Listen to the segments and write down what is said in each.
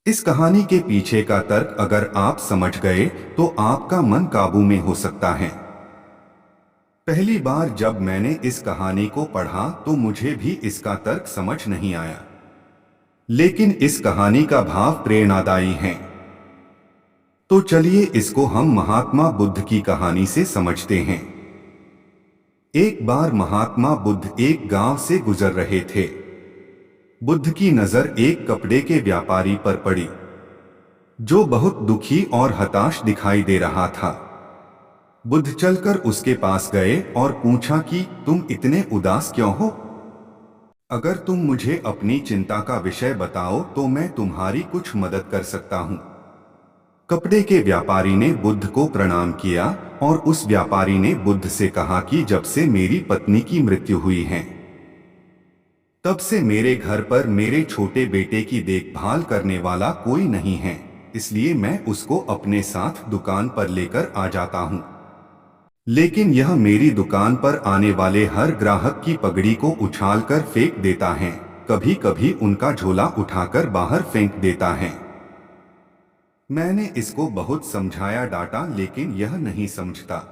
इस कहानी के पीछे का तर्क अगर आप समझ गए तो आपका मन काबू में हो सकता है। पहली बार जब मैंने इस कहानी को पढ़ा तो मुझे भी इसका तर्क समझ नहीं आया, लेकिन इस कहानी का भाव प्रेरणादायी है। तो चलिए इसको हम महात्मा बुद्ध की कहानी से समझते हैं। एक बार महात्मा बुद्ध एक गांव से गुजर रहे थे। बुद्ध की नजर एक कपड़े के व्यापारी पर पड़ी, जो बहुत दुखी और हताश दिखाई दे रहा था। बुद्ध चलकर उसके पास गए और पूछा कि तुम इतने उदास क्यों हो? अगर तुम मुझे अपनी चिंता का विषय बताओ तो मैं तुम्हारी कुछ मदद कर सकता हूँ। कपड़े के व्यापारी ने बुद्ध को प्रणाम किया और उस व्यापारी ने बुद्ध से कहा कि जब से मेरी पत्नी की मृत्यु हुई है, तब से मेरे घर पर मेरे छोटे बेटे की देखभाल करने वाला कोई नहीं है, इसलिए मैं उसको अपने साथ दुकान पर लेकर आ जाता हूँ। लेकिन यह मेरी दुकान पर आने वाले हर ग्राहक की पगड़ी को उछालकर फेंक देता है, कभी कभी उनका झोला उठाकर बाहर फेंक देता है। मैंने इसको बहुत समझाया डांटा, लेकिन यह नहीं समझता।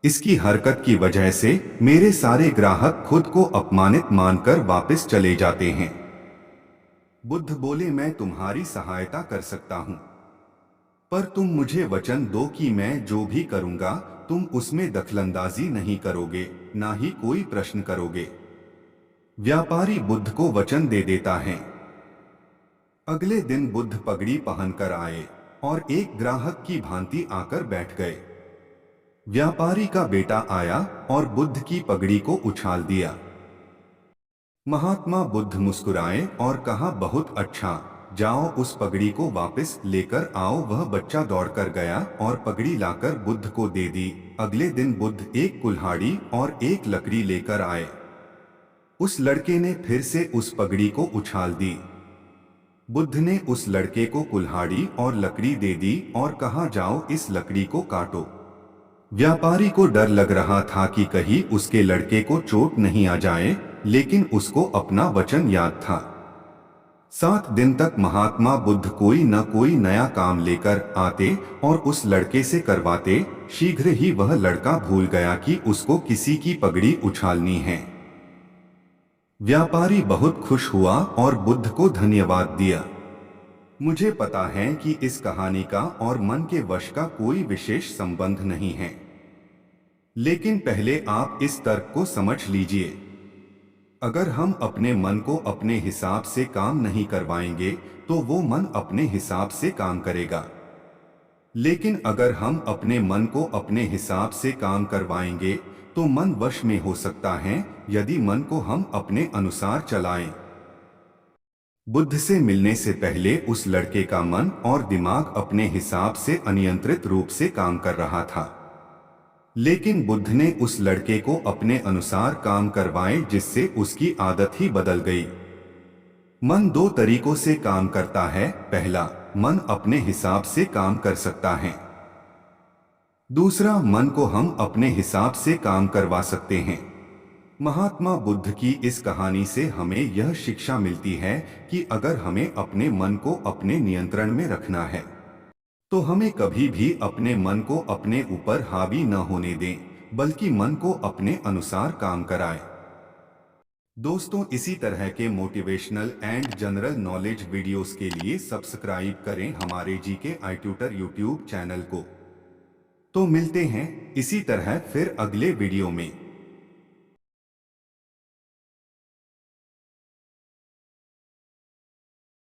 इसकी हरकत की वजह से मेरे सारे ग्राहक खुद को अपमानित मानकर वापस चले जाते हैं। बुद्ध बोले, मैं तुम्हारी सहायता कर सकता हूँ, पर तुम मुझे वचन दो कि मैं जो भी करूँगा तुम उसमें दखलंदाजी नहीं करोगे, ना ही कोई प्रश्न करोगे। व्यापारी बुद्ध को वचन दे देता है। अगले दिन बुद्ध पगड़ी पहनकर आए और एक ग्राहक की भांति आकर बैठ गए। व्यापारी का बेटा आया और बुद्ध की पगड़ी को उछाल दिया। महात्मा बुद्ध मुस्कुराए और कहा, बहुत अच्छा, जाओ उस पगड़ी को वापस लेकर आओ। वह बच्चा दौड़कर गया और पगड़ी लाकर बुद्ध को दे दी। अगले दिन बुद्ध एक कुल्हाड़ी और एक लकड़ी लेकर आए। उस लड़के ने फिर से उस पगड़ी को उछाल दी। बुद्ध ने उस लड़के को कुल्हाड़ी और लकड़ी दे दी और कहा, जाओ इस लकड़ी को काटो। व्यापारी को डर लग रहा था कि कहीं उसके लड़के को चोट नहीं आ जाए, लेकिन उसको अपना वचन याद था। 7 दिन तक महात्मा बुद्ध कोई न कोई नया काम लेकर आते और उस लड़के से करवाते। शीघ्र ही वह लड़का भूल गया कि उसको किसी की पगड़ी उछालनी है। व्यापारी बहुत खुश हुआ और बुद्ध को धन्यवाद दिया। मुझे पता है कि इस कहानी का और मन के वश का कोई विशेष संबंध नहीं है, लेकिन पहले आप इस तर्क को समझ लीजिए। अगर हम अपने मन को अपने हिसाब से काम नहीं करवाएंगे तो वो मन अपने हिसाब से काम करेगा। लेकिन अगर हम अपने मन को अपने हिसाब से काम करवाएंगे तो मन वश में हो सकता है, यदि मन को हम अपने अनुसार चलाएं। बुद्ध से मिलने से पहले उस लड़के का मन और दिमाग अपने हिसाब से अनियंत्रित रूप से काम कर रहा था, लेकिन बुद्ध ने उस लड़के को अपने अनुसार काम करवाए, जिससे उसकी आदत ही बदल गई। मन 2 तरीकों से काम करता है। पहला, मन अपने हिसाब से काम कर सकता है। दूसरा, मन को हम अपने हिसाब से काम करवा सकते हैं। महात्मा बुद्ध की इस कहानी से हमें यह शिक्षा मिलती है कि अगर हमें अपने मन को अपने नियंत्रण में रखना है तो हमें कभी भी अपने मन को अपने ऊपर हावी न होने दें, बल्कि मन को अपने अनुसार काम कराएं। दोस्तों, इसी तरह के motivational and general knowledge videos के लिए सब्सक्राइब करें हमारे जीके आई ट्यूटर यूट्यूब चैनल को। तो मिलते हैं इसी तरह फिर अगले वीडियो में।